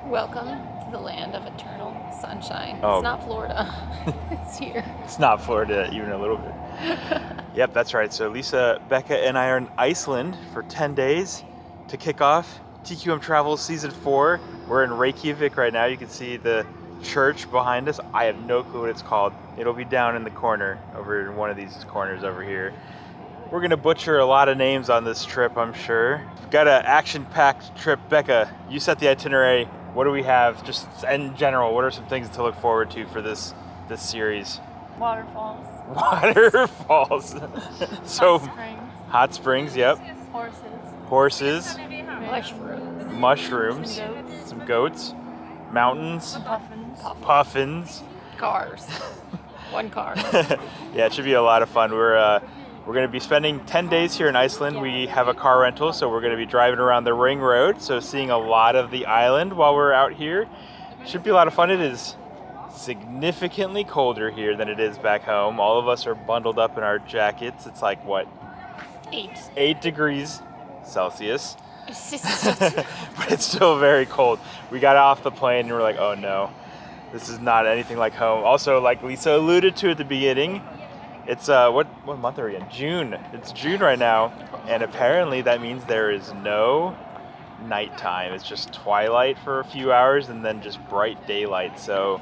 Welcome to the land of eternal sunshine. Oh. It's not Florida. It's here. It's not Florida even a little bit. Yep, that's right. So Lisa, Becca, and I are in Iceland for 10 days to kick off TQM Travel Season 4. We're in Reykjavík right now. You can see the church behind us. I have no clue what it's called. It'll be down in the corner, over in one of these corners over here. We're gonna butcher a lot of names on this trip, I'm sure. We've got an action-packed trip. Becca, you set the itinerary. What do we have, just in general, what are some things to look forward to for this series? Waterfalls. Waterfalls. So, Hot springs. Hot springs, yep. Horses. Horses. Mushrooms. Mushrooms. Some goats. Mountains. Puffins. Cars. One car. Yeah, it should be a lot of fun. We're going to be spending 10 days here in Iceland. We have a car rental, so we're going to be driving around the ring road, so seeing a lot of the island while we're out here. Should be a lot of fun. It is significantly colder here than it is back home. All of us are bundled up in our jackets. It's like, what? 8 degrees Celsius. But it's still very cold. We got off the plane and we're like, oh no, this is not anything like home. Also, like Lisa alluded to at the beginning, it's what month are we in? June. It's June right now, and apparently that means there is no nighttime. It's just twilight for a few hours and then just bright daylight. So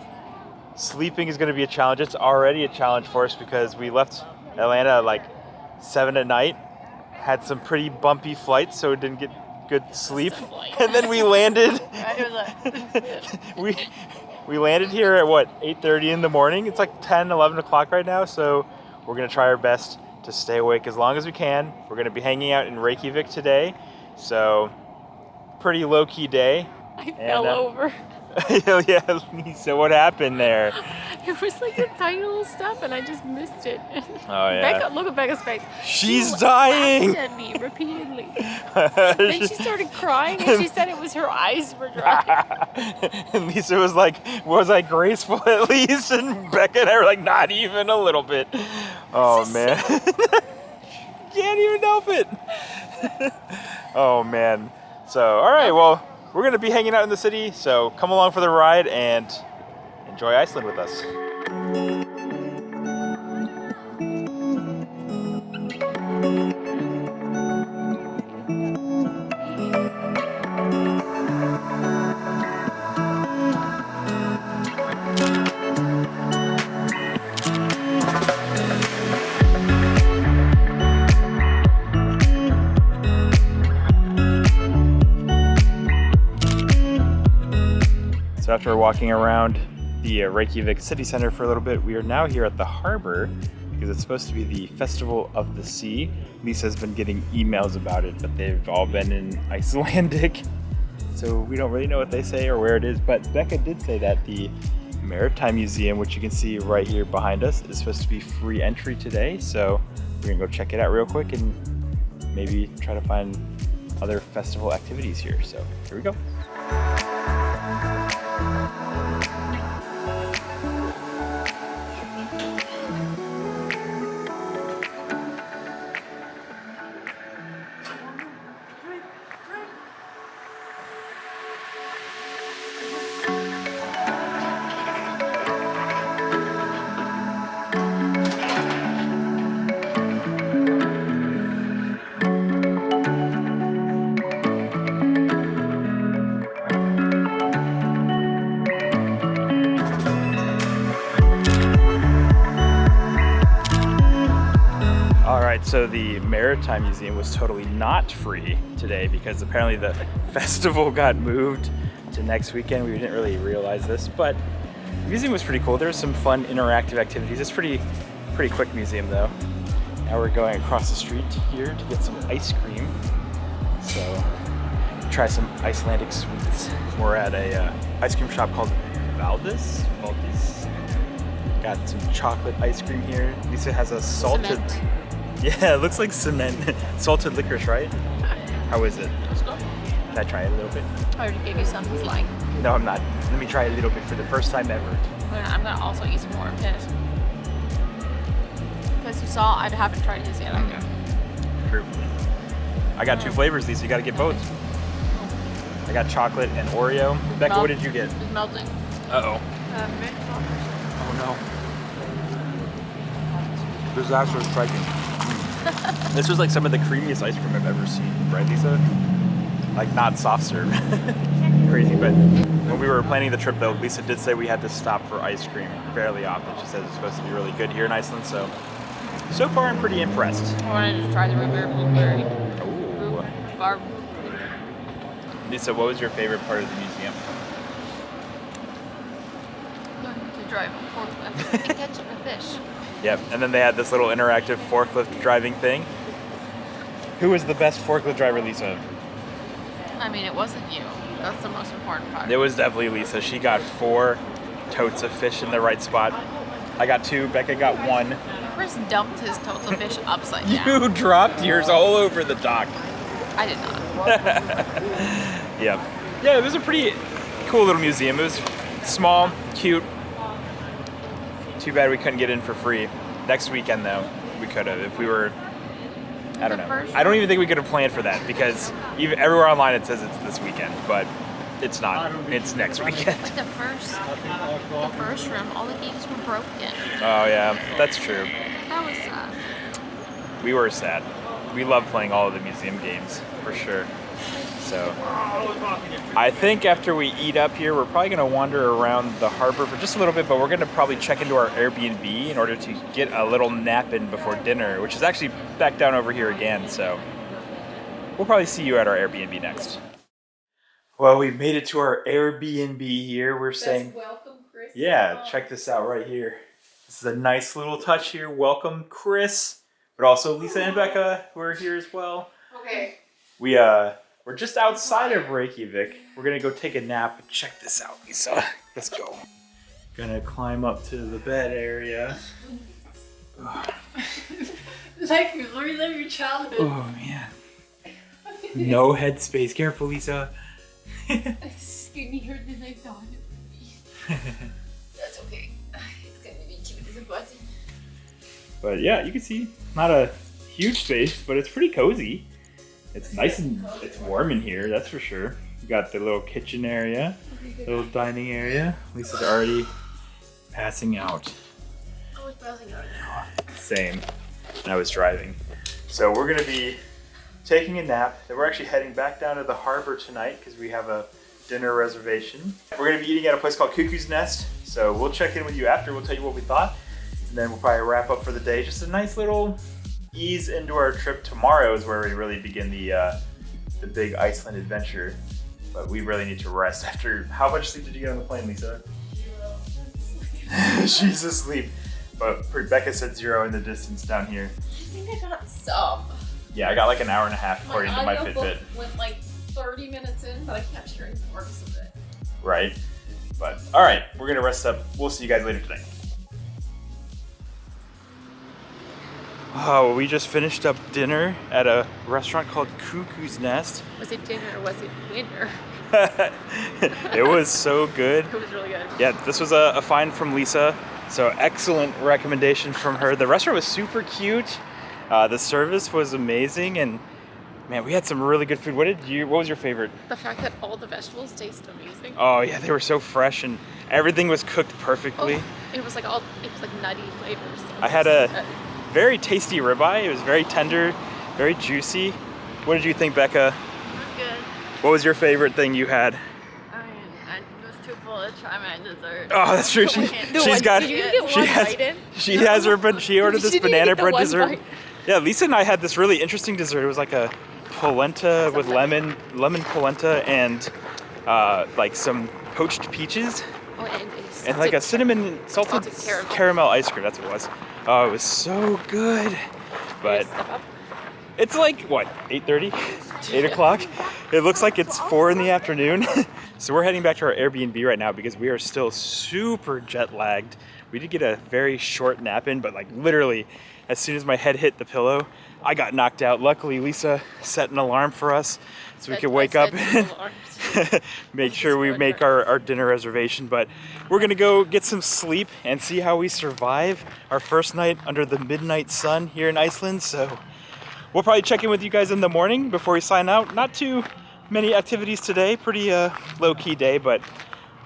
sleeping is going to be a challenge. It's already a challenge for us because we left Atlanta at like 7 at night, had some pretty bumpy flights, so we didn't get good sleep, and then we landed. we landed here at what, 8:30 in the morning. It's like 10-11 o'clock right now, so we're going to try our best to stay awake as long as we can. We're going to be hanging out in Reykjavík today, so pretty low-key day. I fell over. Yeah, Lisa, what happened there? It was like a tiny little step and I just missed it. Oh, yeah. Becca, look at Becca's face. She's She dying! laughed at me repeatedly. Then she started crying and she said it was her eyes were dry. And Lisa was like, was I graceful at least? And Becca and I were like, not even a little bit. Oh, man. Can't even help it. Oh, man. So, all right, well, we're going to be hanging out in the city, so come along for the ride and enjoy Iceland with us. So after walking around the Reykjavík city center for a little bit, we are now here at the harbor because it's supposed to be the Festival of the Sea. Lisa's been getting emails about it, but they've all been in Icelandic, so we don't really know what they say or where it is. But Becca did say that the Maritime Museum, which you can see right here behind us, is supposed to be free entry today. So we're gonna go check it out real quick and maybe try to find other festival activities here. So here we go. So the Maritime Museum was totally not free today because apparently the festival got moved to next weekend. We didn't really realize this, but the museum was pretty cool. There was some fun interactive activities. It's pretty quick museum though. Now we're going across the street here to get some ice cream. So try some Icelandic sweets. We're at a ice cream shop called Valdis. Got some chocolate ice cream here. Lisa has a salted. Yeah, it looks like cement. Salted licorice, right? How is it? Let's go. Can I try it a little bit? I already gave you some. He's lying. No, I'm not. Let me try a little bit for the first time ever. I'm gonna also eat some more of his. Because you saw, I haven't tried his yet. Okay. True. I got 2 flavors, Lisa. You gotta get both. I got chocolate and Oreo. Becca, what did you get? It's melting. Uh-oh. Mint Oh no. Disaster striking. This was like some of the creamiest ice cream I've ever seen, right, Lisa? Like not soft serve. Crazy, but when we were planning the trip though, Lisa did say we had to stop for ice cream fairly often. She says it's supposed to be really good here in Iceland, so far I'm pretty impressed. I wanted to try the root beer blueberry. Ooh. Barb. Lisa, what was your favorite part of the museum? To drive a forklift and catch a fish. Yep, and then they had this little interactive forklift driving thing. Who was the best forklift driver, Lisa? I mean, it wasn't you. That's the most important part. It was definitely Lisa. She got 4 totes of fish in the right spot. I got 2, Becca got 1. Chris dumped his totes of fish upside down. You dropped yours all over the dock. I did not. Yep. Yeah, it was a pretty cool little museum. It was small, cute. Too bad we couldn't get in for free. Next weekend though, we could have if we were, I don't know. I don't even think we could have planned for that because even everywhere online it says it's this weekend, but it's not. It's next weekend. Like the first room, all the games were broken. Oh yeah, that's true. That was sad. We were sad. We love playing all of the museum games for sure. So I think after we eat up here, we're probably gonna wander around the harbor for just a little bit, but we're gonna probably check into our Airbnb in order to get a little nap in before dinner, which is actually back down over here again. So we'll probably see you at our Airbnb next. Well, we made it to our Airbnb here. We're saying, welcome, Chris. yeah, check this out right here. This is a nice little touch here. Welcome, Chris, but also Lisa and Becca who are here as well. Okay. We're just outside of Reykjavík. We're gonna go take a nap. Check this out, Lisa. Let's go. Gonna climb up to the bed area. Like you relive your childhood. Oh man. No headspace. Careful, Lisa. It's skinnier than I thought it would be. That's okay. It's gonna be cute as a button. But yeah, you can see not a huge space, but it's pretty cozy. It's nice and it's warm in here, that's for sure. We got the little kitchen area, little dining area. Lisa's already passing out. I was passing out. Same. And I was driving. So we're gonna be taking a nap. Then we're actually heading back down to the harbor tonight because we have a dinner reservation. We're gonna be eating at a place called Coocoo's Nest. So we'll check in with you after. We'll tell you what we thought. And then we'll probably wrap up for the day. Just a nice little ease into our trip. Tomorrow is where we really begin the big Iceland adventure. But we really need to rest after. How much sleep did you get on the plane, Lisa? 0. She's asleep. But Becca said 0 in the distance down here. I think I got some. Yeah, I got like an hour and a half according to my Fitbit. Went like 30 minutes in, but I kept hearing parts of it. Right. But all right, we're gonna rest up. We'll see you guys later today. Oh, we just finished up dinner at a restaurant called Coocoo's Nest. Was it dinner or was it winter? It was so good. It was really good. Yeah, this was a find from Lisa. So excellent recommendation from her. The restaurant was super cute. The service was amazing, and man, we had some really good food. What was your favorite? The fact that all the vegetables taste amazing. Oh yeah, they were so fresh and everything was cooked perfectly. Oh, it was like nutty flavors. I had a very tasty ribeye. It was very tender, very juicy. What did you think, Becca? It was good. What was your favorite thing you had? I mean, I was too full to try my dessert. Oh, that's true. She ordered this banana bread dessert. Bite? Yeah, Lisa and I had this really interesting dessert. It was like a polenta with lemon polenta and like some poached peaches. Oh, and like a cinnamon salted caramel ice cream. That's what it was. Oh, it was so good. But it's like what, 8:30, 8 o'clock. It looks like it's 4 in the afternoon. So we're heading back to our Airbnb right now because we are still super jet lagged. We did get a very short nap in, but like literally as soon as my head hit the pillow, I got knocked out. Luckily, Lisa set an alarm for us so we could wake up and make sure we make our dinner reservation. But we're gonna go get some sleep and see how we survive our first night under the midnight sun here in Iceland. So we'll probably check in with you guys in the morning before we sign out. Not too many activities today. Pretty low-key day, but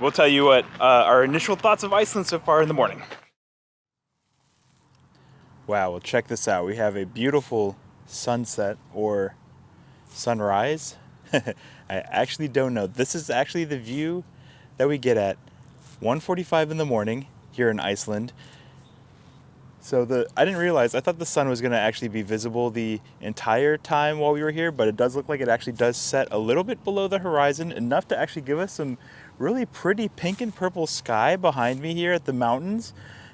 we'll tell you what our initial thoughts of Iceland so far in the morning. Wow, well check this out. We have a beautiful sunset or sunrise. I actually don't know. This is actually the view that we get at 1:45 in the morning here in Iceland. So I didn't realize, I thought the sun was going to actually be visible the entire time while we were here, but it does look like it actually does set a little bit below the horizon, enough to actually give us some really pretty pink and purple sky behind me here at the mountains.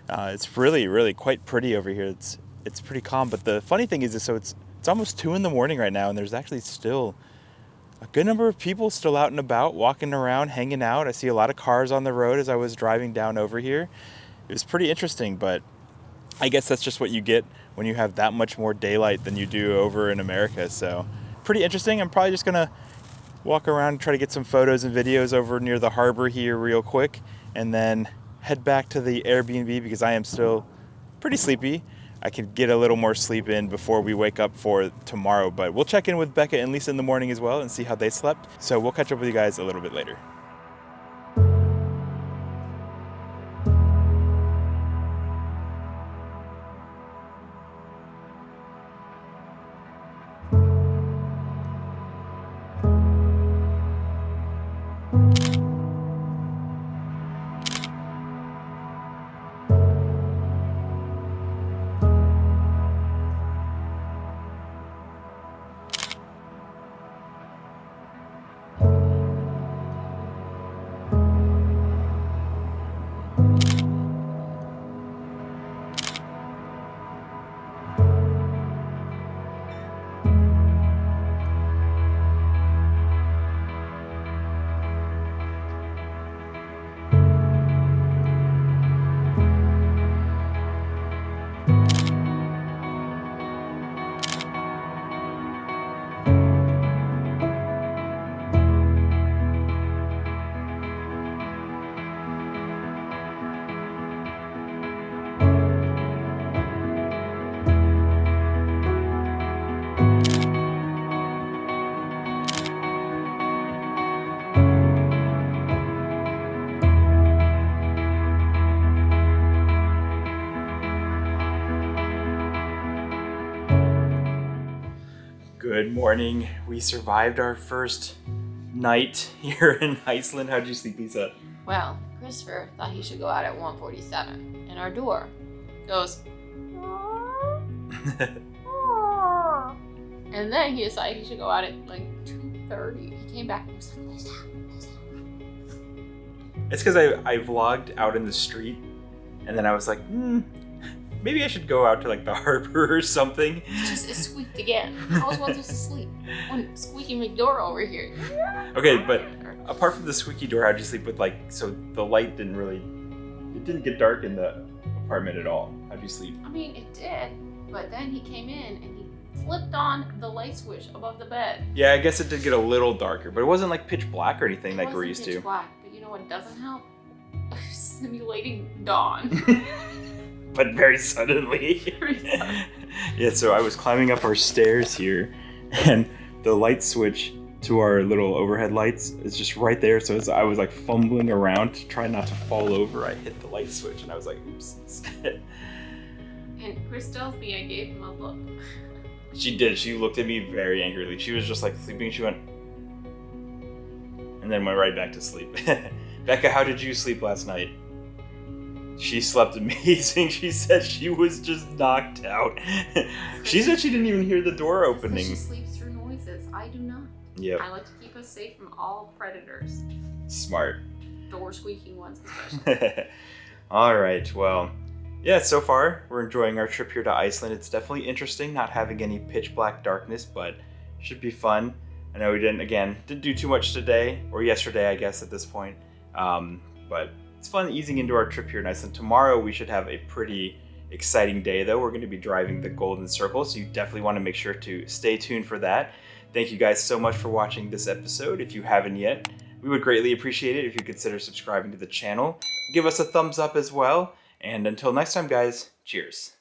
It's really, really quite pretty over here. It's pretty calm, but the funny thing is, so it's almost 2 in the morning right now, and there's actually still a good number of people still out and about, walking around, hanging out. I see a lot of cars on the road as I was driving down over here. It was pretty interesting, but I guess that's just what you get when you have that much more daylight than you do over in America. So pretty interesting. I'm probably just gonna walk around and try to get some photos and videos over near the harbor here real quick, and then head back to the Airbnb because I am still pretty sleepy. I could get a little more sleep in before we wake up for tomorrow, but we'll check in with Becca and Lisa in the morning as well and see how they slept. So we'll catch up with you guys a little bit later. Good morning. We survived our first night here in Iceland. How'd you sleep, Lisa? Well, Christopher thought he should go out at 1:47, and our door goes, and then he decided he should go out at like 2:30. He came back and was like, Lisa. It's because I vlogged out in the street, and then I was like, maybe I should go out to like the harbor or something. It squeaked again. How was one supposed to sleep when squeaking my door over here? Okay, but apart from the squeaky door, how'd you sleep with so the light didn't get dark in the apartment at all? How'd you sleep? I mean, it did, but then he came in and he flipped on the light switch above the bed. Yeah, I guess it did get a little darker, but it wasn't like pitch black or anything like we're used to. It wasn't pitch black, but you know what doesn't help? Simulating dawn. But very suddenly. Yeah, so I was climbing up our stairs here, and the light switch to our little overhead lights is just right there. So as I was like fumbling around to try not to fall over, I hit the light switch, and I was like, oops. And Chris tells me I gave him a look. She did. She looked at me very angrily. She was just like sleeping. She went, and then went right back to sleep. Becca, how did you sleep last night? She slept amazing. She said she was just knocked out. She said she didn't even hear the door opening. She sleeps through noises. I do not. Yep. I like to keep us safe from all predators. Smart. Door squeaking ones especially. All right, well, yeah, so far we're enjoying our trip here to Iceland. It's definitely interesting not having any pitch black darkness, but should be fun. I know we didn't do too much today, or yesterday, I guess, at this point. But it's fun easing into our trip here in Iceland. Tomorrow we should have a pretty exciting day though. We're going to be driving the Golden Circle, so you definitely want to make sure to stay tuned for that. Thank you guys so much for watching this episode. If you haven't yet, we would greatly appreciate it if you consider subscribing to the channel. Give us a thumbs up as well. And until next time, guys, cheers.